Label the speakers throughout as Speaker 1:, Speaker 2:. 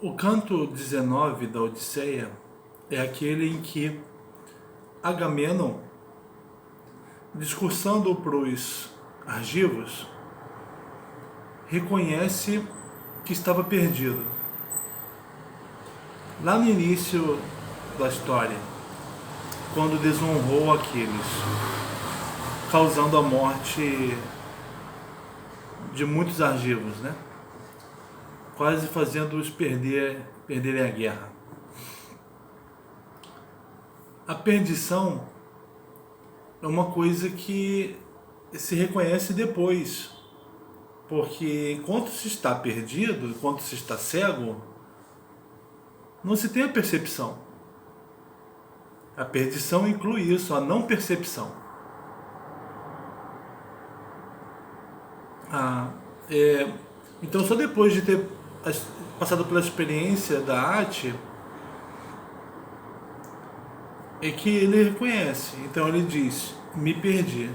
Speaker 1: O canto 19 da Odisseia é aquele em que Agamenon, discursando para os argivos, reconhece que estava perdido. Lá no início da história, quando desonrou Aquiles, causando a morte de muitos argivos, né? Quase fazendo-os perderem a guerra. A perdição é uma coisa que se reconhece depois, porque enquanto se está perdido, enquanto se está cego, não se tem a percepção. A perdição inclui isso, a não percepção. Então, só depois de ter passado pela experiência da arte, é que ele reconhece. Então ele diz, me perdi.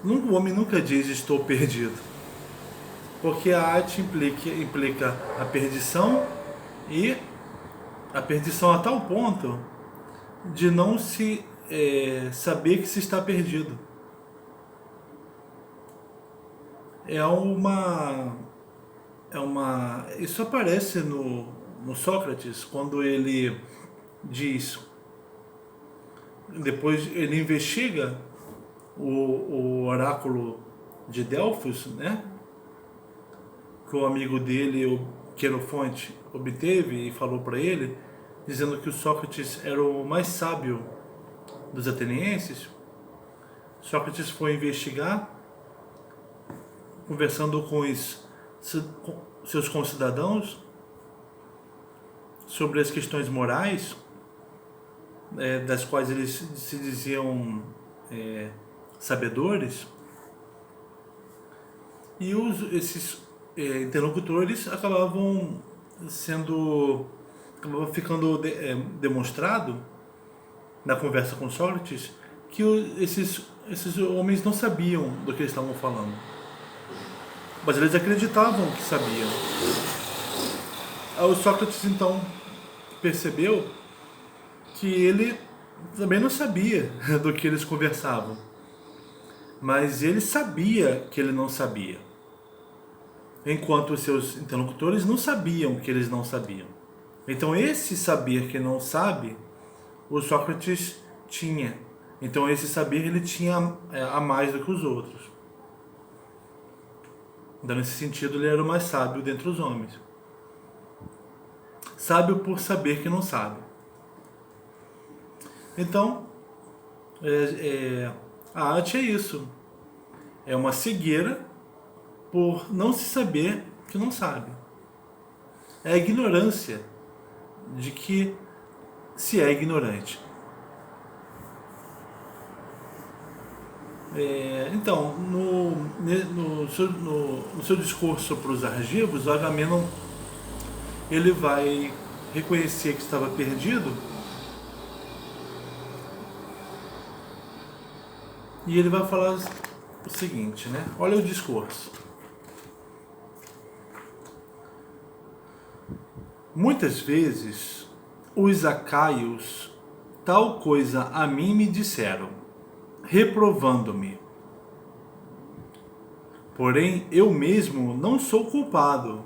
Speaker 1: O homem nunca diz, estou perdido. Porque a arte implica a perdição, e a perdição a tal ponto de não se saber que se está perdido. Isso aparece no Sócrates, quando ele diz, depois ele investiga o oráculo de Delfos, né, que o amigo dele, o Querofonte, obteve e falou para ele, dizendo que o Sócrates era o mais sábio dos atenienses. Sócrates foi investigar, conversando com seus concidadãos sobre as questões morais, das quais eles se diziam sabedores, e esses interlocutores acabavam ficando demonstrado na conversa com Sócrates que esses homens não sabiam do que eles estavam falando, mas eles acreditavam que sabiam. O Sócrates então percebeu que ele também não sabia do que eles conversavam, mas ele sabia que ele não sabia, enquanto os seus interlocutores não sabiam que eles não sabiam. Então esse saber que não sabe, o Sócrates tinha. Então esse saber ele tinha a mais do que os outros. Então nesse sentido ele era o mais sábio dentre os homens. Sábio por saber que não sabe. Então, a arte é isso. É uma cegueira por não se saber que não sabe. É a ignorância de que se é ignorante. Então, no seu discurso para os argivos, o Agamenon ele vai reconhecer que estava perdido, e ele vai falar o seguinte, né? Olha o discurso. Muitas vezes os acaios tal coisa a mim me disseram, reprovando-me. Porém, eu mesmo não sou culpado,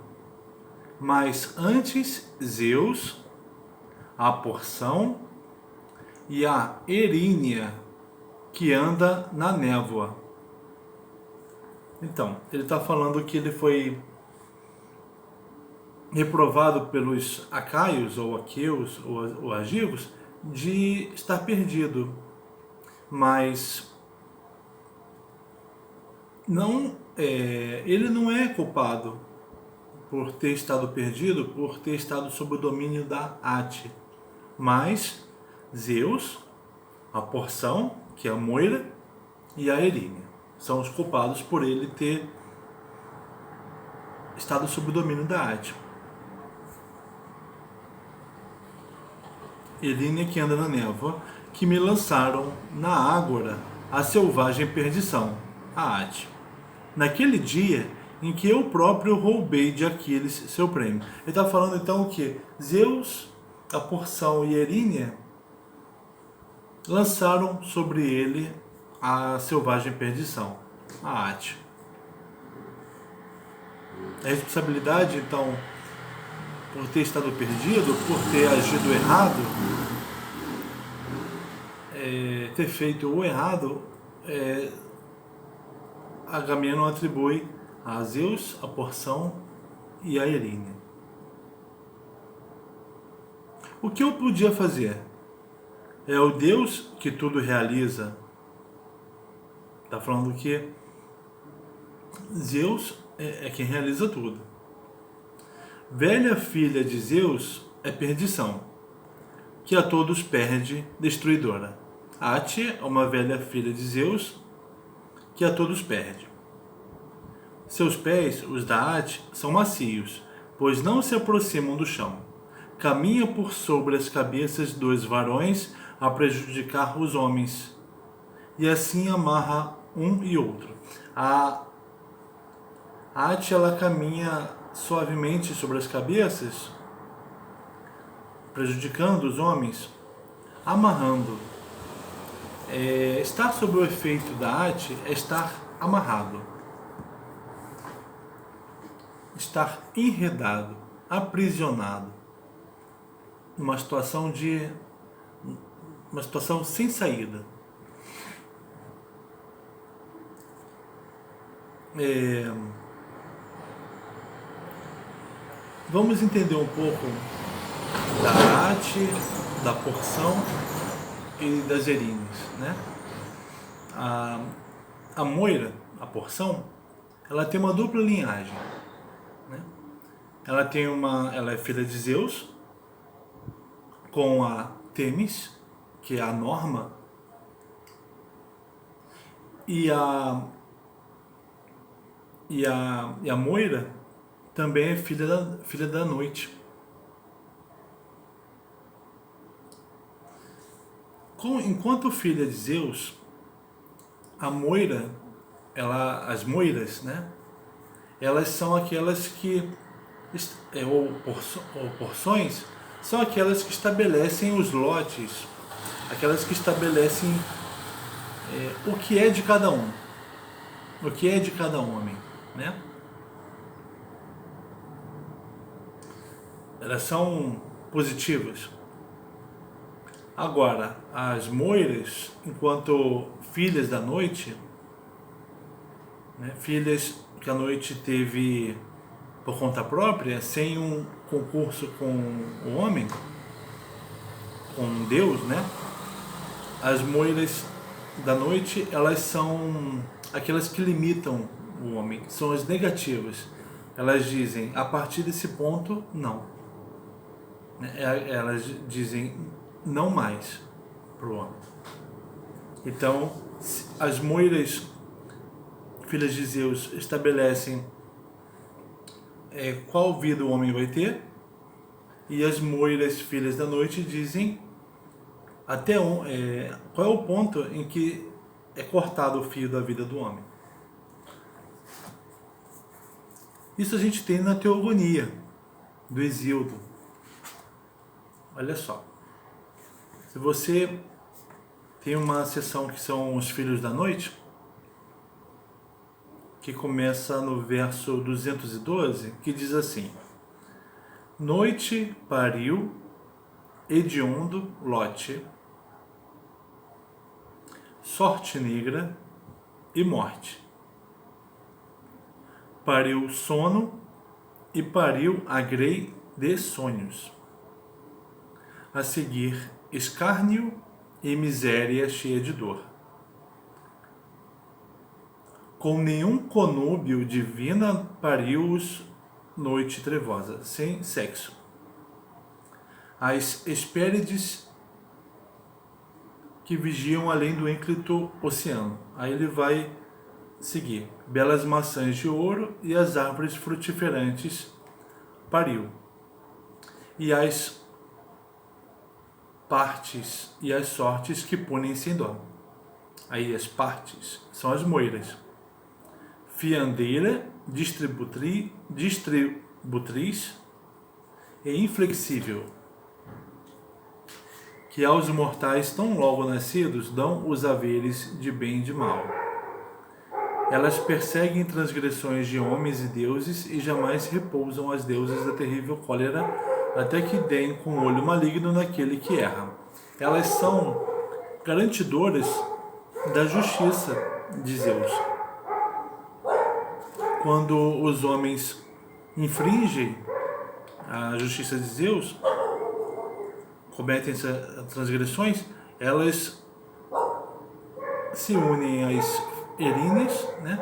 Speaker 1: mas antes Zeus, a porção e a Erínia, que anda na névoa. Então, ele está falando que ele foi reprovado pelos acaios, ou aqueus, ou argivos, de estar perdido. Mas ele não é culpado por ter estado perdido, por ter estado sob o domínio da Ate. Mas Zeus, a porção, que é a Moira, e a Erínia são os culpados por ele ter estado sob o domínio da Ate. Erínia, que anda na névoa, que me lançaram na ágora a selvagem perdição, a Ate. Naquele dia em que eu próprio roubei de Aquiles seu prêmio. Ele está falando então que Zeus, a porção e Erínia lançaram sobre ele a selvagem perdição, a Ate. A responsabilidade, então, por ter estado perdido, por ter agido errado, ter feito o errado, Agamenon atribui a Zeus, a porção e a Erínia. O que eu podia fazer? É o Deus que tudo realiza. Está falando que Zeus é quem realiza tudo. Velha filha de Zeus é perdição, que a todos perde, destruidora. Ate é uma velha filha de Zeus, que a todos perde. Seus pés, os da Ate, são macios, pois não se aproximam do chão. Caminha por sobre as cabeças dos varões a prejudicar os homens, e assim amarra um e outro. A Ate, ela caminha suavemente sobre as cabeças, prejudicando os homens, amarrando. Estar sob o efeito da Ate é estar amarrado, estar enredado, aprisionado, uma situação sem saída. Vamos entender um pouco da Ate, da porção e das Eríneas, né? A Moira, a porção, ela tem uma dupla linhagem, né? Ela é filha de Zeus, com a Temis, que é a Norma, e a Moira também é filha da noite. Enquanto filha de Zeus, a Moira, as Moiras, né? Elas são aquelas que, ou porções, são aquelas que estabelecem os lotes, aquelas que estabelecem o que é de cada um, o que é de cada homem, né? Elas são positivas. Agora, as Moiras, enquanto filhas da noite, né, filhas que a noite teve por conta própria, sem um concurso com o homem, com Deus, né? As Moiras da noite, elas são aquelas que limitam o homem, são as negativas. Elas dizem, a partir desse ponto, não. Elas dizem não mais para o homem. Então, as Moiras, filhas de Zeus, estabelecem qual vida o homem vai ter, e as Moiras, filhas da noite, dizem qual é o ponto em que é cortado o fio da vida do homem. Isso a gente tem na Teogonia do Hesíodo. Olha só, se você tem uma seção que são os filhos da noite, que começa no verso 212, que diz assim: Noite pariu hediondo Lote, sorte negra e morte. Pariu sono e pariu a grei de sonhos. A seguir, escárnio e miséria cheia de dor. Com nenhum conúbio divina pariu-os noite trevosa, sem sexo. As Hespérides que vigiam além do ínclito oceano. Aí ele vai seguir. Belas maçãs de ouro e as árvores frutiferantes pariu. E as partes e as sortes que punem sem dó. Aí as partes são as Moiras. fiandeira, distributriz e inflexível, que aos mortais tão logo nascidos dão os haveres de bem e de mal. Elas perseguem transgressões de homens e deuses e jamais repousam as deusas da terrível cólera, até que deem com o olho maligno naquele que erra. Elas são garantidoras da justiça de Zeus. Quando os homens infringem a justiça de Zeus, cometem essas transgressões, elas se unem às Erines, né,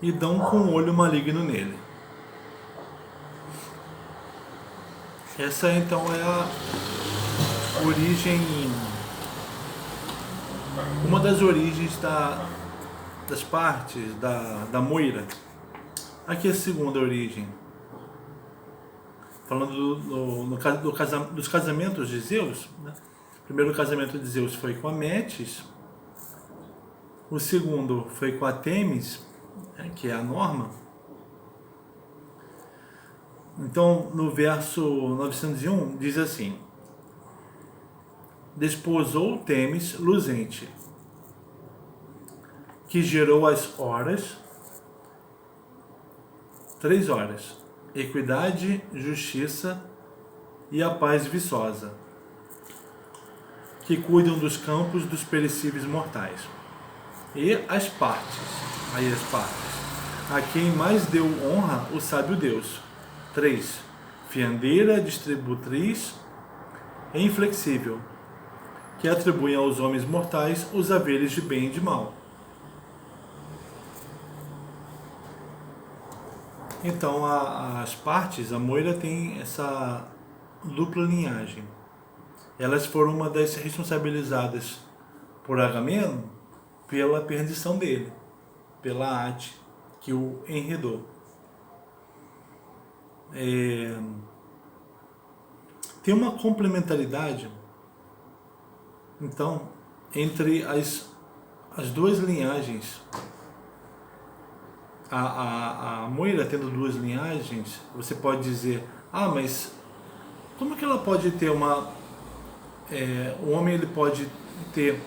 Speaker 1: e dão com o olho maligno nele. Essa então é a origem, uma das origens das partes da Moira. Aqui é a segunda origem, falando dos casamentos de Zeus, né? O primeiro casamento de Zeus foi com a Metis, o segundo foi com a Temis, que é a Norma. Então, no verso 901, diz assim: desposou Temis luzente, que gerou as horas, 3 horas, equidade, justiça e a paz viçosa, que cuidam dos campos dos perecíveis mortais. E as partes, a quem mais deu honra o sábio Deus. 3. Fiandeira, distributriz e inflexível, que atribuem aos homens mortais os haveres de bem e de mal. Então, as partes, a Moira tem essa dupla linhagem. Elas foram uma das responsabilizadas por Agamenon pela perdição dele, pela arte que o enredou. Tem uma complementaridade, então, entre as duas linhagens. A Moira tendo duas linhagens, você pode dizer: mas como que ela pode ter o homem ele pode ter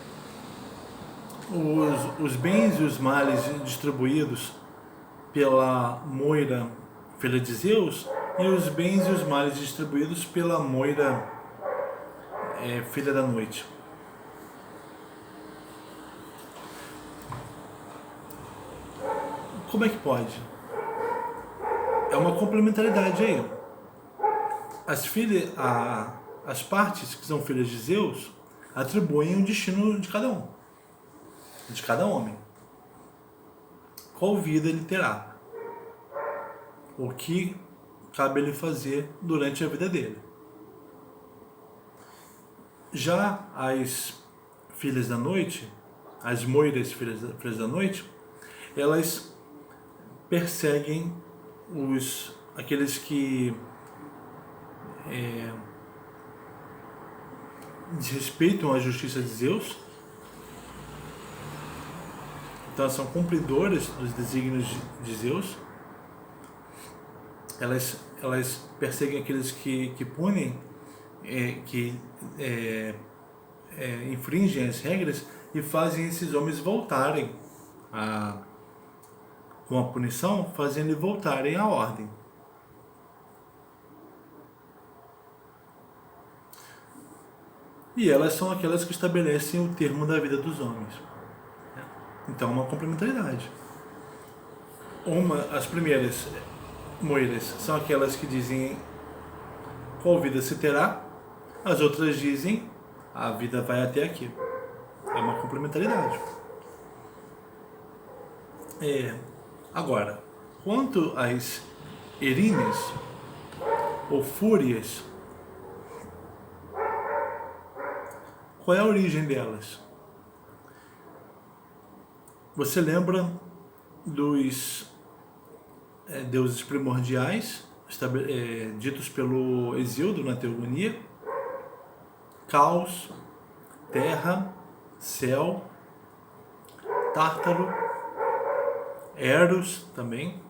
Speaker 1: os bens e os males distribuídos pela Moira, filha de Zeus, e os bens e os males distribuídos pela Moira, filha da noite. Como é que pode? É uma complementaridade aí. As partes que são filhas de Zeus atribuem o destino de cada um, de cada homem. Qual vida ele terá? O que cabe ele fazer durante a vida dele. Já as filhas da noite, as Moiras filhas da noite, elas perseguem aqueles que desrespeitam a justiça de Zeus. Então, elas são cumpridoras dos desígnios de Zeus. Elas perseguem aqueles que punem, que infringem as regras e fazem esses homens voltarem com a punição, fazendo eles voltarem à ordem. E elas são aquelas que estabelecem o termo da vida dos homens. Então, uma complementaridade. As primeiras Moiras são aquelas que dizem qual vida se terá, as outras dizem a vida vai até aqui. É uma complementaridade. Agora, quanto às Erines ou Fúrias, qual é a origem delas? Você lembra dos deuses primordiais ditos pelo Hesíodo na Teogonia? Caos, terra, céu, Tártaro Eros também.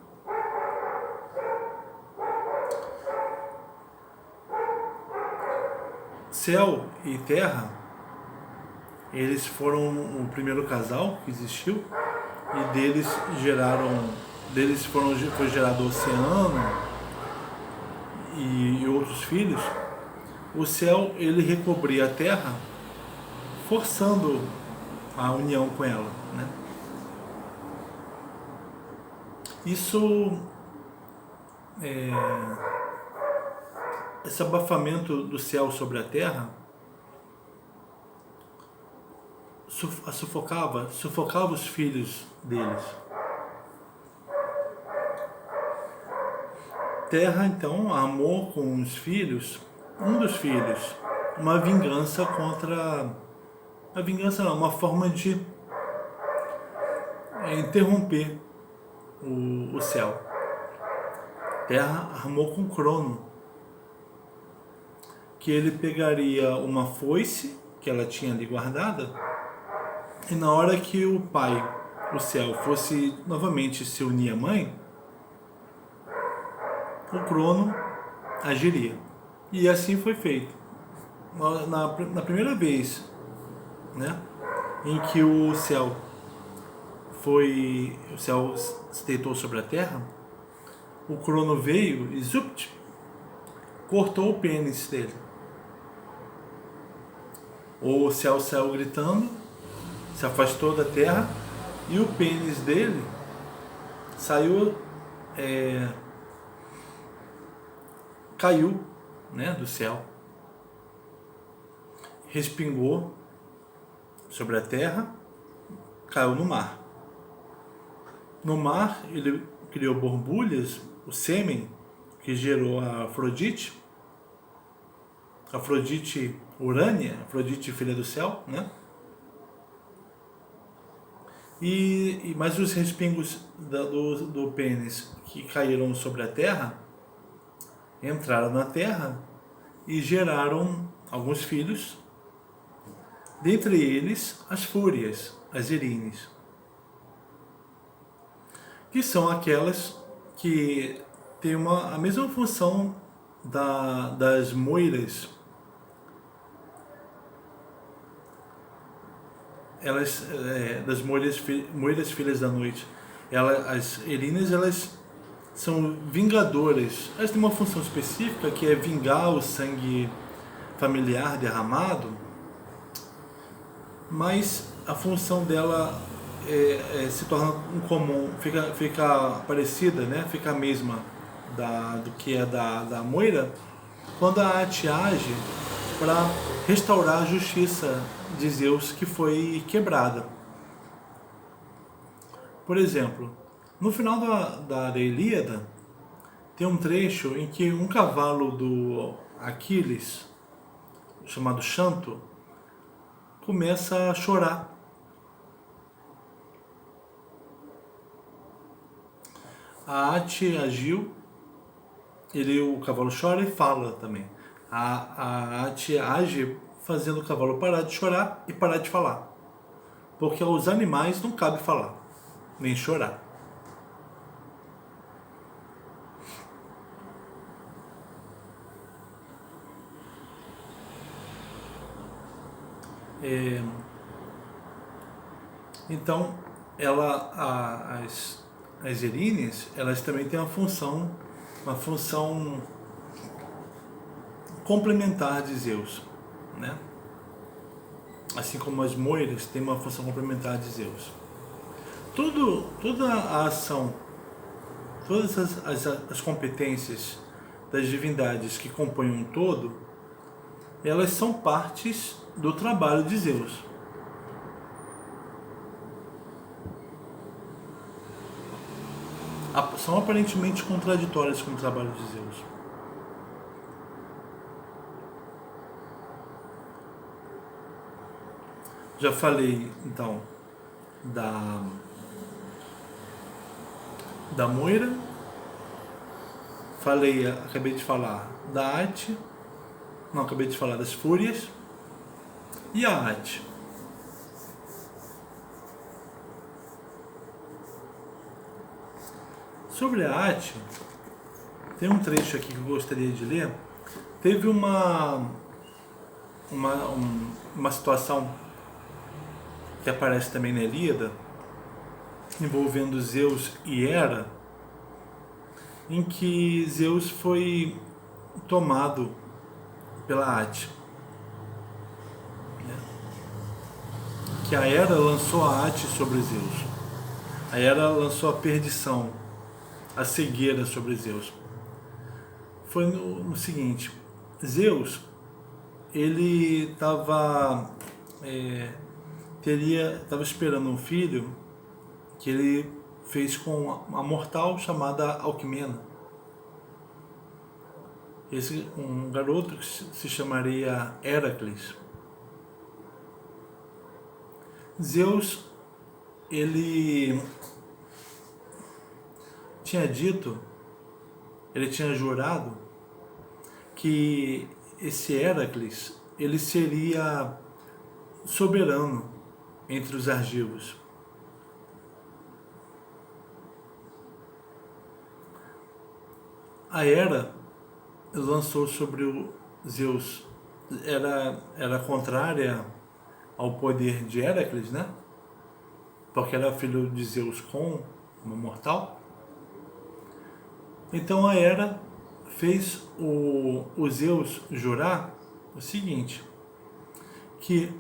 Speaker 1: Céu e terra, eles foram o primeiro casal que existiu, e foi gerado o oceano e outros filhos. O céu, ele recobria a terra, forçando a união com ela, né? Isso, esse abafamento do céu sobre a terra sufocava os filhos deles. Terra, então, armou com os filhos, um dos filhos, uma vingança contra... A vingança não, uma forma de interromper o céu. Terra armou com Crono, que ele pegaria uma foice que ela tinha ali guardada, e na hora que o pai, o céu, fosse novamente se unir à mãe, o Crono agiria. E assim foi feito. Na primeira vez, né, em que o céu se deitou sobre a terra, o Crono veio e zupt, cortou o pênis dele. O céu saiu gritando, se afastou da terra, e o pênis dele saiu, caiu, né, do céu, respingou sobre a terra, caiu no mar. No mar ele criou borbulhas, o sêmen que gerou a Afrodite Urânia, Afrodite filha do céu, né? Mas os respingos do pênis que caíram sobre a terra entraram na terra e geraram alguns filhos, dentre eles as fúrias, as Erines, que são aquelas que têm a mesma função das moiras. Elas, das moiras filhas da noite. As Erines, elas são vingadoras. Elas têm uma função específica, que é vingar o sangue familiar derramado, mas a função dela se torna incomum, fica parecida, né? Fica a mesma do que é da moira, quando a Ate age para restaurar a justiça de Zeus, que foi quebrada. Por exemplo, no final da Ilíada, tem um trecho em que um cavalo do Aquiles, chamado Xanto, começa a chorar. A Ate agiu, o cavalo chora e fala também. A Ate age fazendo o cavalo parar de chorar e parar de falar. Porque aos animais não cabe falar, nem chorar. Então, as Erines, elas também têm uma função complementar de Zeus, né? Assim como as moiras têm uma função complementar de Zeus. Toda a ação, todas as competências das divindades que compõem um todo, elas são partes do trabalho de Zeus. São aparentemente contraditórias com o trabalho de Zeus. Já falei, então, da Moira, acabei de falar da Ate, acabei de falar das Fúrias, e a Ate. Sobre a Ate, tem um trecho aqui que eu gostaria de ler. Teve uma situação que aparece também na Ilíada, envolvendo Zeus e Hera, em que Zeus foi tomado pela Ate. Que a Hera lançou a Ate sobre Zeus. A Hera lançou a perdição, a cegueira sobre Zeus. Foi no seguinte: Zeus, ele estava esperando um filho que ele fez com uma mortal chamada Alcmena. Um garoto que se chamaria Heracles. Zeus, ele tinha dito, ele tinha jurado que esse Heracles, ele seria soberano entre os argivos. A Hera lançou sobre o Zeus, era contrária ao poder de Heracles, né? Porque era filho de Zeus com uma mortal. Então a Hera fez o Zeus jurar o seguinte: que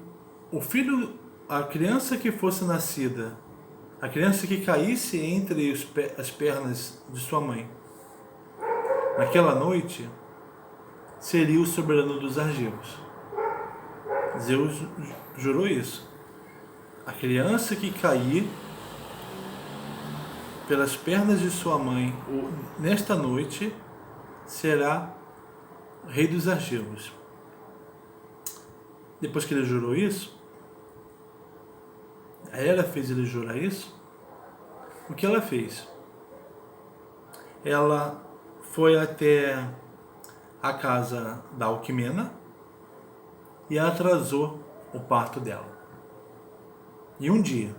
Speaker 1: a criança que fosse nascida, a criança que caísse entre as pernas de sua mãe, naquela noite, seria o soberano dos argivos. Zeus jurou isso. A criança que cair pelas pernas de sua mãe nesta noite será rei dos argivos. Depois que ele jurou isso, a Hera fez ele jurar isso. O que ela fez? Ela foi até a casa da Alcmena e atrasou o parto dela. E um dia,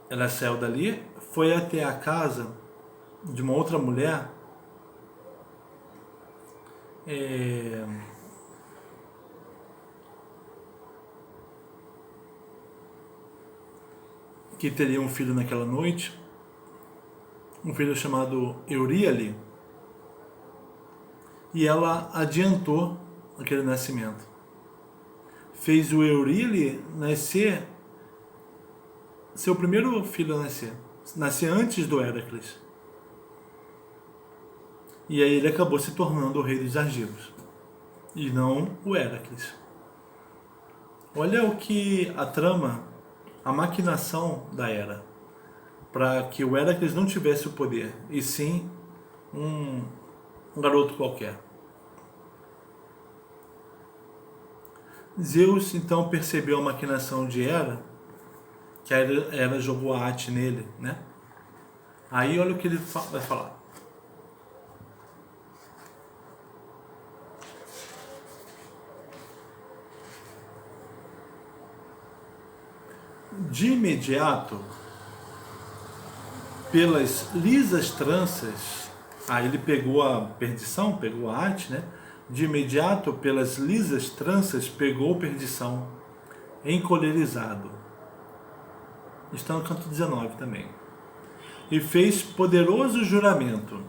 Speaker 1: ela saiu dali, foi até a casa de uma outra mulher que teria um filho naquela noite, um filho chamado Euríale, e ela adiantou aquele nascimento. Fez o Euríale nascer, seu primeiro filho a nascer antes do Heracles. E aí ele acabou se tornando o rei dos argivos, e não o Heracles. Olha o que a trama, a maquinação da Hera, para que o Heracles não tivesse o poder, e sim um garoto qualquer. Zeus então percebeu a maquinação de Hera, que a Hera jogou a Ate nele, né? Aí olha o que ele vai falar. De imediato, pelas lisas tranças, aí ele pegou a perdição, pegou a Ate, né? De imediato, pelas lisas tranças, pegou perdição, encolerizado. Está no canto 19 também. E fez poderoso juramento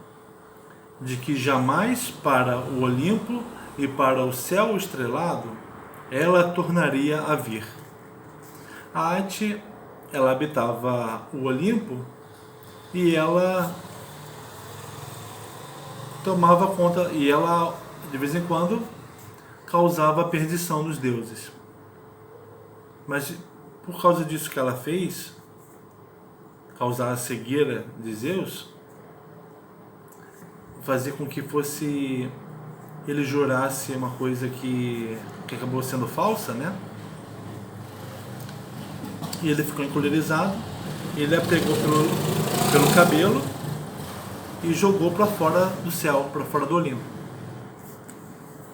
Speaker 1: de que jamais para o Olimpo e para o céu estrelado ela tornaria a vir. A Ate, ela habitava o Olimpo e ela tomava conta, e ela de vez em quando causava a perdição dos deuses. Mas por causa disso que ela fez, causar a cegueira de Zeus, fazer com que ele jurasse uma coisa que acabou sendo falsa, né? E ele ficou encolerizado, ele a pegou pelo cabelo e jogou para fora do céu, para fora do Olimpo.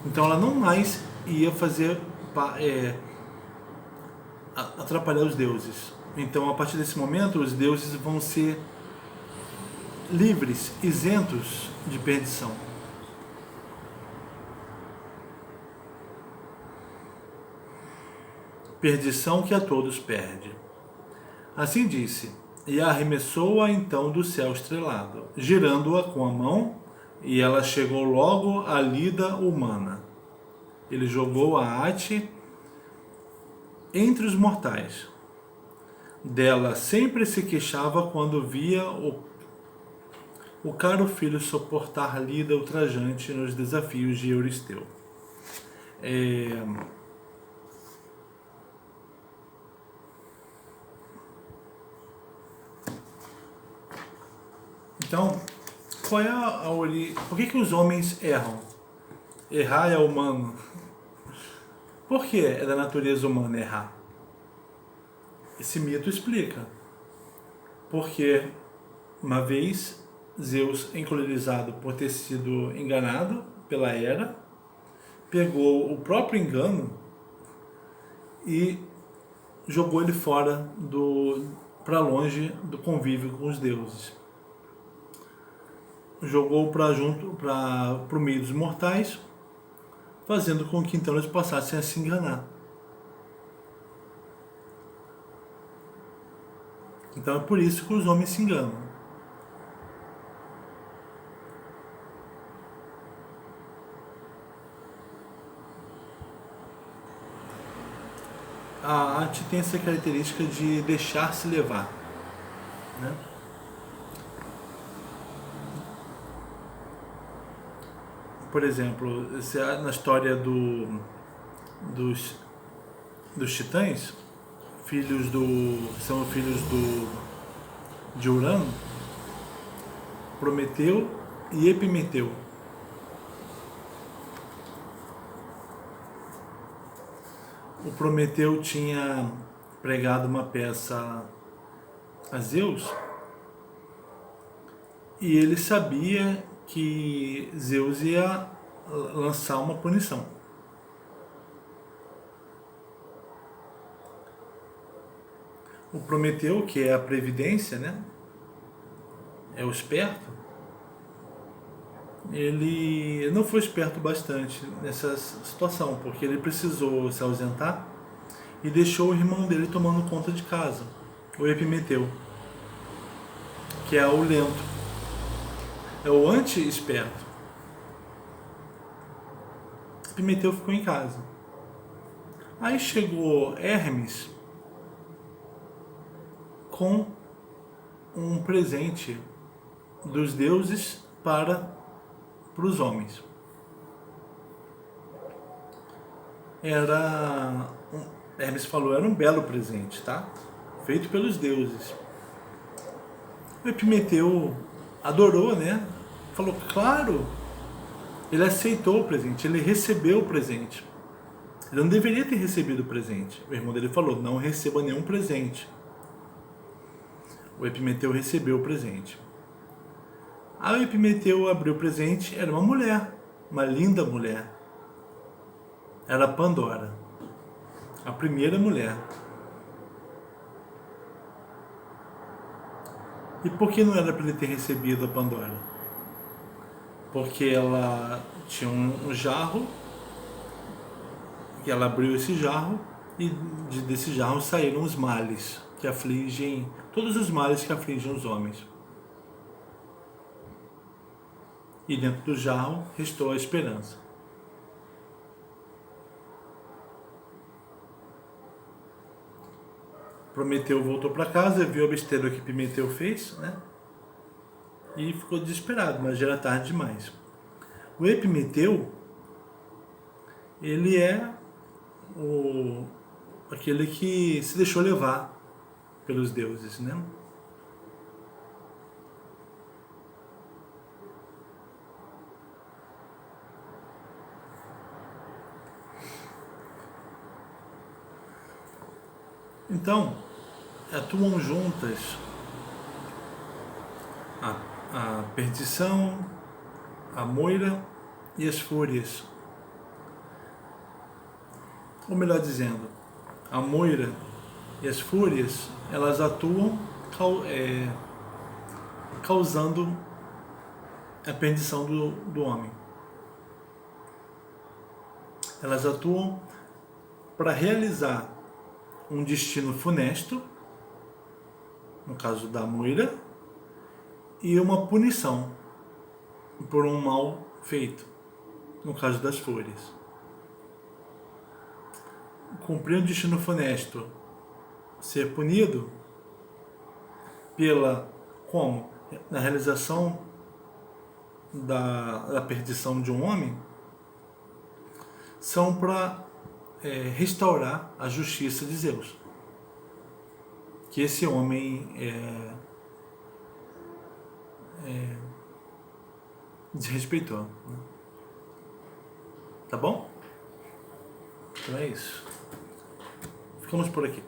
Speaker 1: Então ela não mais ia fazer atrapalhar os deuses. Então, a partir desse momento, os deuses vão ser livres, isentos de perdição. Perdição que a todos perde. Assim disse, e arremessou-a então do céu estrelado, girando-a com a mão, e ela chegou logo à lida humana. Ele jogou a haste entre os mortais. Dela sempre se queixava quando via o caro filho suportar lida ultrajante nos desafios de Euristeu. Então, qual é a origem? Por que os homens erram? Errar é humano. Por que é da natureza humana errar? Esse mito explica. Porque, uma vez, Zeus, encolerizado por ter sido enganado pela Hera, pegou o próprio engano e jogou ele fora para longe do convívio com os deuses. Jogou para o meio dos mortais, fazendo com que então eles passassem a se enganar. Então é por isso que os homens se enganam. A arte tem essa característica de deixar-se levar, né? Por exemplo, na história dos titãs, são filhos de Urano, Prometeu e Epimeteu. O Prometeu tinha pregado uma peça a Zeus e ele sabia que Zeus ia lançar uma punição. O Prometeu, que é a previdência, né? É o esperto. Ele não foi esperto bastante nessa situação, porque ele precisou se ausentar e deixou o irmão dele tomando conta de casa, o Epimeteu, que é o lento. É o anti-esperto. Epimeteu ficou em casa. Aí chegou Hermes com um presente dos deuses para os homens. Hermes falou, era um belo presente, tá? Feito pelos deuses. O Epimeteu adorou, né? Falou, claro. Ele aceitou o presente, ele recebeu o presente. Ele não deveria ter recebido o presente. O irmão dele falou, não receba nenhum presente. O Epimeteu recebeu o presente. Aí o Epimeteu abriu o presente, era uma mulher, uma linda mulher. Era Pandora, a primeira mulher. E por que não era para ele ter recebido a Pandora? Porque ela tinha um jarro, que ela abriu esse jarro, e desse jarro saíram os males que afligem, todos os males que afligem os homens. E dentro do jarro restou a esperança. Prometeu voltou para casa, viu a besteira que Epimeteu fez, né? E ficou desesperado, mas já era tarde demais. O Epimeteu, ele é aquele que se deixou levar pelos deuses, né? Então, atuam juntas a perdição, a moira e as fúrias. Ou melhor dizendo, a moira e as fúrias elas atuam causando a perdição do homem. Elas atuam para realizar um destino funesto, no caso da moira, e uma punição por um mal feito, no caso das flores. Cumprir um destino funesto, ser punido como? Na realização da perdição de um homem, são para restaurar a justiça de Zeus, que esse homem desrespeitou, né? Tá bom? Então é isso. Ficamos por aqui.